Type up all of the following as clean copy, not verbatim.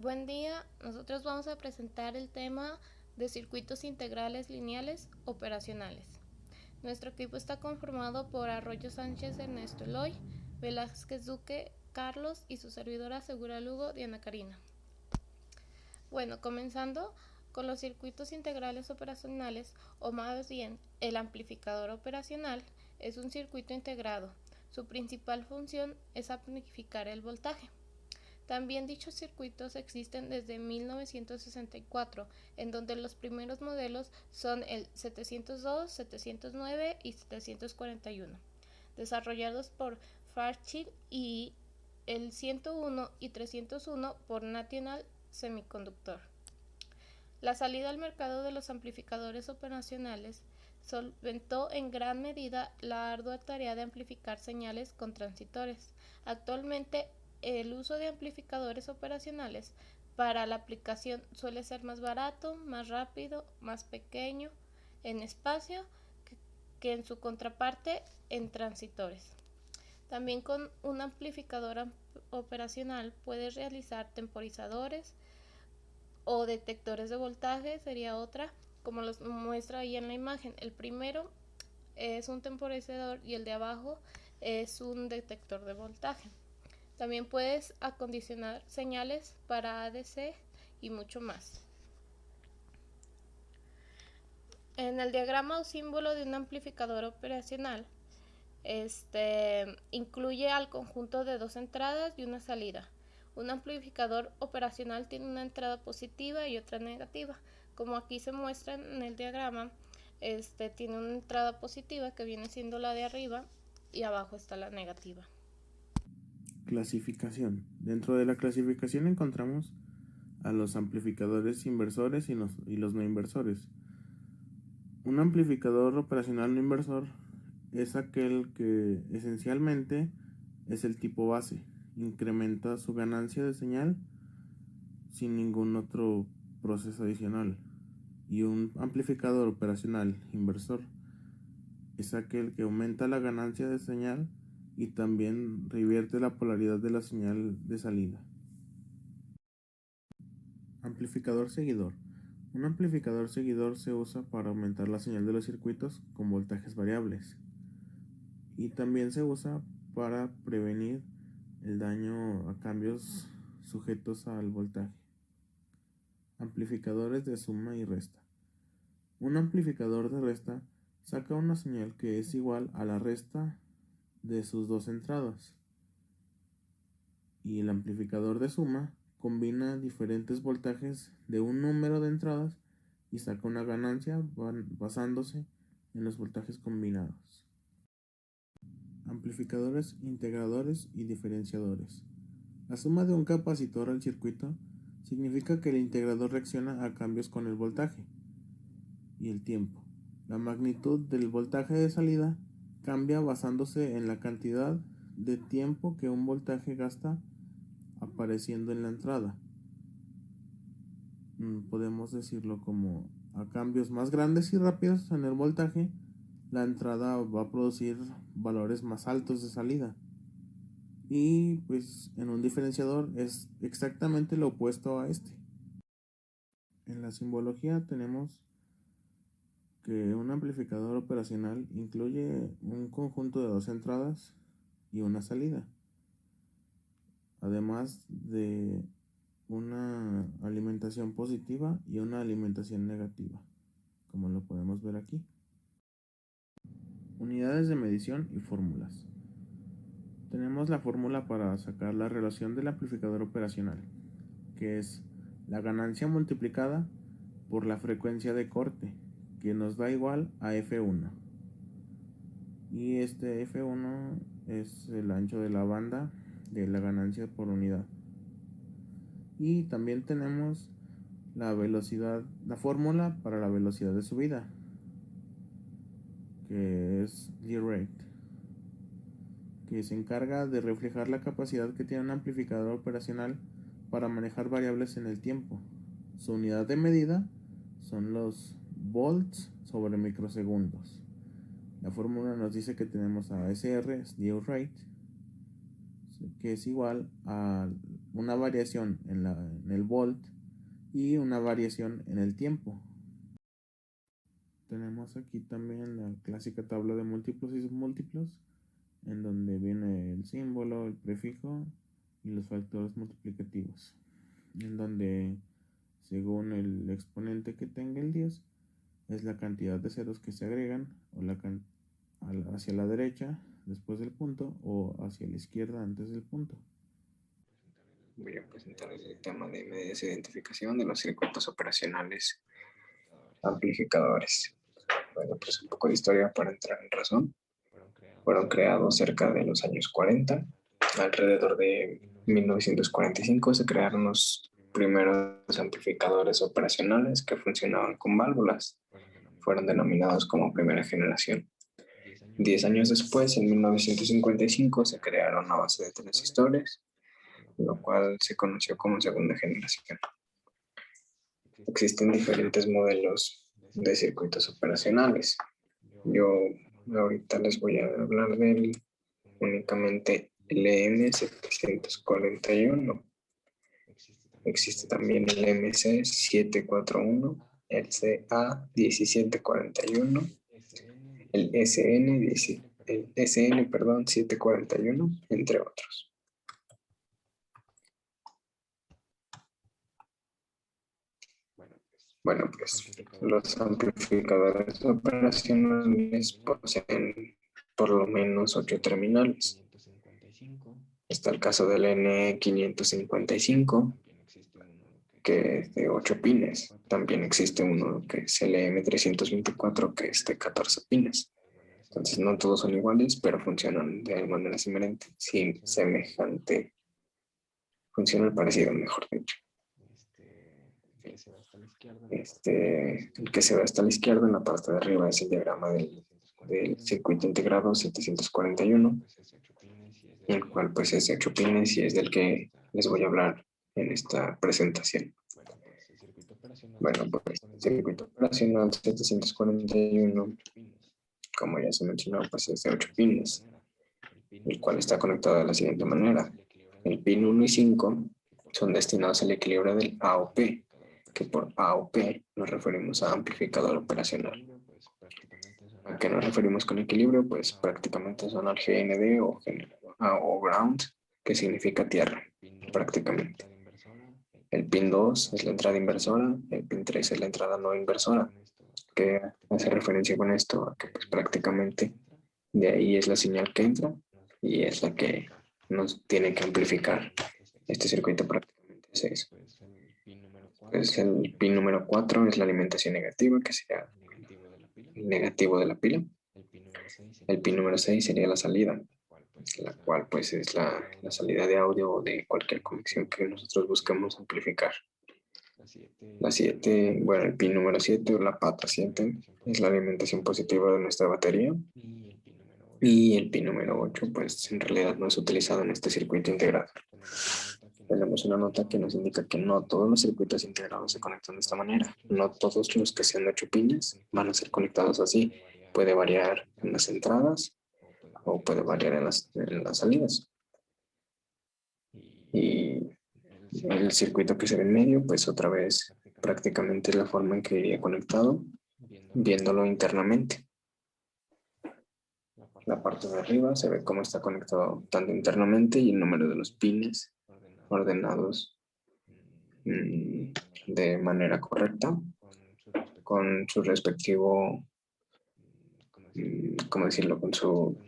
Buen día, nosotros vamos a presentar el tema de circuitos integrales lineales operacionales. Nuestro equipo está conformado por Arroyo Sánchez, Ernesto Eloy, Velázquez Duque, Carlos y su servidora Segura Lugo, Diana Karina. Bueno, comenzando con los circuitos integrales operacionales, o más bien el amplificador operacional, es un circuito integrado. Su principal función es amplificar el voltaje. También dichos circuitos existen desde 1964, en donde los primeros modelos son el 702, 709 y 741, desarrollados por Fairchild, y el 101 y 301 por National Semiconductor. La salida al mercado de los amplificadores operacionales solventó en gran medida la ardua tarea de amplificar señales con transitores. Actualmente, el uso de amplificadores operacionales para la aplicación suele ser más barato, más rápido, más pequeño en espacio que en su contraparte en transitores. También con un amplificador operacional puedes realizar temporizadores o detectores de voltaje, sería otra, como los muestra ahí en la imagen. El primero es un temporizador y el de abajo es un detector de voltaje. También puedes acondicionar señales para ADC y mucho más. En el diagrama o símbolo de un amplificador operacional, incluye al conjunto de dos entradas y una salida. Un amplificador operacional tiene una entrada positiva y otra negativa. Como aquí se muestra en el diagrama, tiene una entrada positiva que viene siendo la de arriba y abajo está la negativa. Clasificación. Dentro de la clasificación encontramos a los amplificadores inversores y los no inversores. Un amplificador operacional no inversor es aquel que esencialmente es el tipo base, incrementa su ganancia de señal sin ningún otro proceso adicional. Y un amplificador operacional inversor es aquel que aumenta la ganancia de señal y también revierte la polaridad de la señal de salida. Amplificador seguidor. Un amplificador seguidor se usa para aumentar la señal de los circuitos con voltajes variables y también se usa para prevenir el daño a cambios sujetos al voltaje. Amplificadores de suma y resta. Un amplificador de resta saca una señal que es igual a la resta de sus dos entradas, y el amplificador de suma combina diferentes voltajes de un número de entradas y saca una ganancia basándose en los voltajes combinados. Amplificadores integradores y diferenciadores. La suma de un capacitor al circuito significa que el integrador reacciona a cambios con el voltaje y el tiempo. La magnitud del voltaje de salida cambia basándose en la cantidad de tiempo que un voltaje gasta apareciendo en la entrada. Podemos decirlo como a cambios más grandes y rápidos en el voltaje, la entrada va a producir valores más altos de salida. Y pues en un diferenciador es exactamente lo opuesto a este. En la simbología tenemos que un amplificador operacional incluye un conjunto de dos entradas y una salida, además de una alimentación positiva y una alimentación negativa, como lo podemos ver aquí. Unidades de medición y fórmulas. Tenemos la fórmula para sacar la relación del amplificador operacional, que es la ganancia multiplicada por la frecuencia de corte, que nos da igual a F1. Y este F1 es el ancho de la banda de la ganancia por unidad. Y también tenemos la velocidad, la fórmula para la velocidad de subida, que es D-rate, que se encarga de reflejar la capacidad que tiene un amplificador operacional para manejar variables en el tiempo. Su unidad de medida son los volts sobre microsegundos. La fórmula nos dice que tenemos a SR, slew rate, que es igual a una variación en el volt y una variación en el tiempo. Tenemos aquí también la clásica tabla de múltiplos y submúltiplos, en donde viene el símbolo, el prefijo y los factores multiplicativos, en donde según el exponente que tenga el 10 es la cantidad de ceros que se agregan o hacia la derecha después del punto o hacia la izquierda antes del punto. Voy a presentar el tema de medidas de identificación de los circuitos operacionales amplificadores. Bueno, pues un poco de historia para entrar en razón. Fueron creados cerca de los años 40. Alrededor de 1945 se crearon los primeros amplificadores operacionales que funcionaban con válvulas. Fueron denominados como primera generación. 10 años después, en 1955, se crearon a base de transistores, lo cual se conoció como segunda generación. Existen diferentes modelos de circuitos operacionales. Yo ahorita les voy a hablar únicamente LM741. Existe también el MC741, el CA1741, el SN741, entre otros. Bueno, pues los amplificadores operacionales poseen por lo menos 8 terminales. Está el caso del N555, que es de 8 pines. También existe uno que es el M324, que es de 14 pines. Entonces no todos son iguales, pero funcionan de manera semejante. Funcionan parecido, mejor dicho. El que se ve hasta la izquierda en la parte de arriba es el diagrama del circuito integrado 741, el cual pues es de 8 pines y es del que les voy a hablar en esta presentación. Bueno, pues el circuito operacional 741, como ya se mencionó, pues es de 8 pines, el cual está conectado de la siguiente manera. El pin 1 y 5 son destinados al equilibrio del AOP, que por AOP nos referimos a amplificador operacional. ¿A qué nos referimos con equilibrio? Pues prácticamente son al GND o ground, que significa tierra, prácticamente. El pin 2 es la entrada inversora, el pin 3 es la entrada no inversora, que hace referencia con esto a que pues prácticamente de ahí es la señal que entra y es la que nos tiene que amplificar. Este circuito prácticamente es eso. Pues el pin número 4 es la alimentación negativa, que sería el negativo de la pila. El pin número 6 sería la salida, la cual pues es la salida de audio o de cualquier conexión que nosotros busquemos amplificar. La 7, bueno, el pin número 7 o la pata 7 es la alimentación positiva de nuestra batería. Y el pin número 8 pues en realidad no es utilizado en este circuito integrado. Tenemos una nota que nos indica que no todos los circuitos integrados se conectan de esta manera. No todos los que sean de 8 pines van a ser conectados así. Puede variar en las entradas o puede variar en las salidas. Y el circuito que se ve en medio, pues otra vez prácticamente es la forma en que iría conectado, viéndolo internamente. La parte de arriba se ve cómo está conectado tanto internamente y el número de los pines ordenados de manera correcta con su respectivo, ¿cómo decirlo? Con su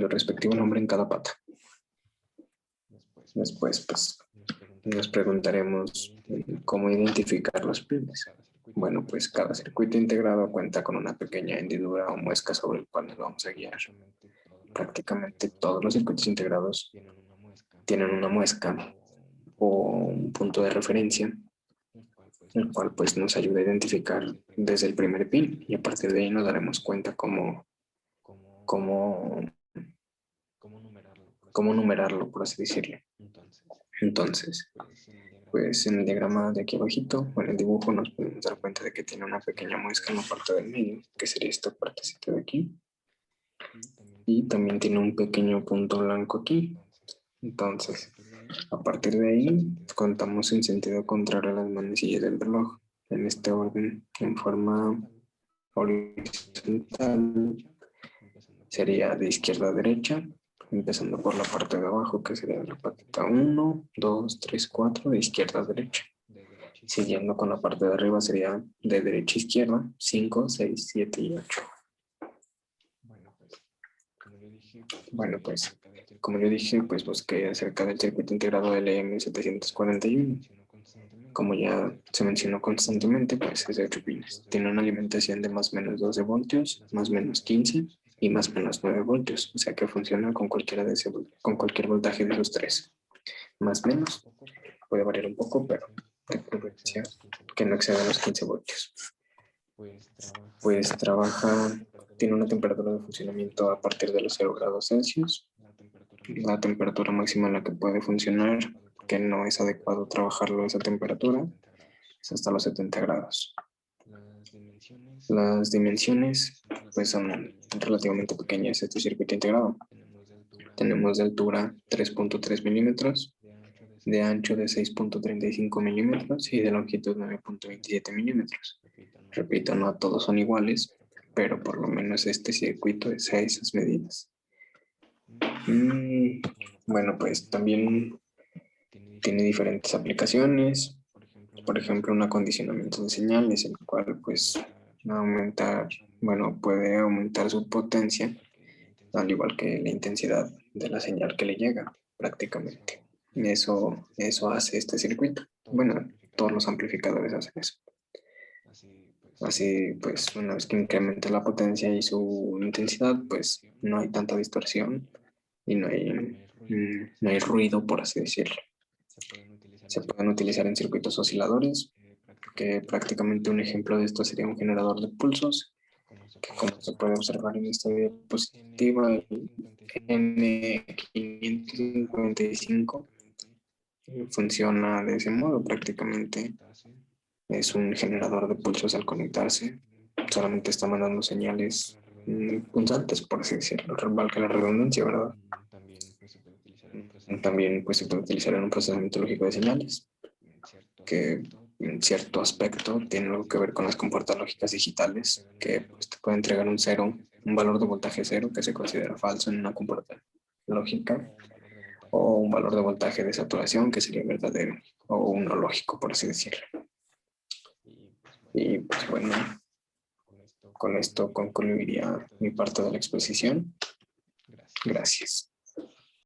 respectivo nombre en cada pata. Después, pues, nos preguntaremos cómo identificar los pines. Bueno, pues cada circuito integrado cuenta con una pequeña hendidura o muesca sobre el cual nos vamos a guiar. Prácticamente todos los circuitos integrados tienen una muesca o un punto de referencia, el cual pues nos ayuda a identificar desde el primer pin y a partir de ahí nos daremos cuenta cómo numerarlo, por así decirlo. Entonces, pues en el diagrama de aquí abajito, o en el dibujo, nos podemos dar cuenta de que tiene una pequeña muesca en la parte del medio, que sería esta partecita de aquí. Y también tiene un pequeño punto blanco aquí. Entonces, A partir de ahí, contamos en sentido contrario a las manecillas del reloj, en este orden, en forma horizontal, sería de izquierda a derecha, empezando por la parte de abajo, que sería la patita 1, 2, 3, 4, de izquierda a derecha. Siguiendo con la parte de arriba sería de derecha a izquierda, 5, 6, 7 y 8. Bueno, pues, como yo dije, pues busqué acerca del circuito integrado LM741. Como ya se mencionó constantemente, pues es de 8 pines. Tiene una alimentación de más o menos 12 voltios, más o menos 15 y más o menos 9 voltios. O sea que funciona con cualquier voltaje de esos tres. Más o menos, puede variar un poco, pero de preferencia que no exceda los 15 voltios. Pues tiene una temperatura de funcionamiento a partir de los 0 grados Celsius. La temperatura máxima en la que puede funcionar, que no es adecuado trabajarlo a esa temperatura, es hasta los 70 grados. Las dimensiones pues son relativamente pequeñas este circuito integrado. Tenemos de altura 3.3 milímetros, de ancho de 6.35 milímetros y de longitud 9.27 milímetros. Repito, no todos son iguales, pero por lo menos este circuito es a esas medidas. Bueno, pues también tiene diferentes aplicaciones. Por ejemplo, un acondicionamiento de señales, el cual pues puede aumentar su potencia, al igual que la intensidad de la señal que le llega prácticamente. Eso hace este circuito. Bueno, todos los amplificadores hacen eso. Así, pues, una vez que incrementa la potencia y su intensidad, pues no hay tanta distorsión y no hay ruido, por así decirlo. Se pueden utilizar en circuitos osciladores, que prácticamente un ejemplo de esto sería un generador de pulsos, que como se puede observar en esta diapositiva, el N555 funciona de ese modo prácticamente. Es un generador de pulsos al conectarse. Solamente está mandando señales punzantes, por así decirlo. Valga la redundancia, ¿verdad? También pues, se puede utilizar en un procesamiento lógico de señales, que en cierto aspecto tiene algo que ver con las compuertas lógicas digitales, que pues, te puede entregar un valor de voltaje cero que se considera falso en una compuerta lógica, o un valor de voltaje de saturación que sería verdadero, o uno lógico, por así decirlo. Y pues bueno, con esto concluiría mi parte de la exposición. Gracias.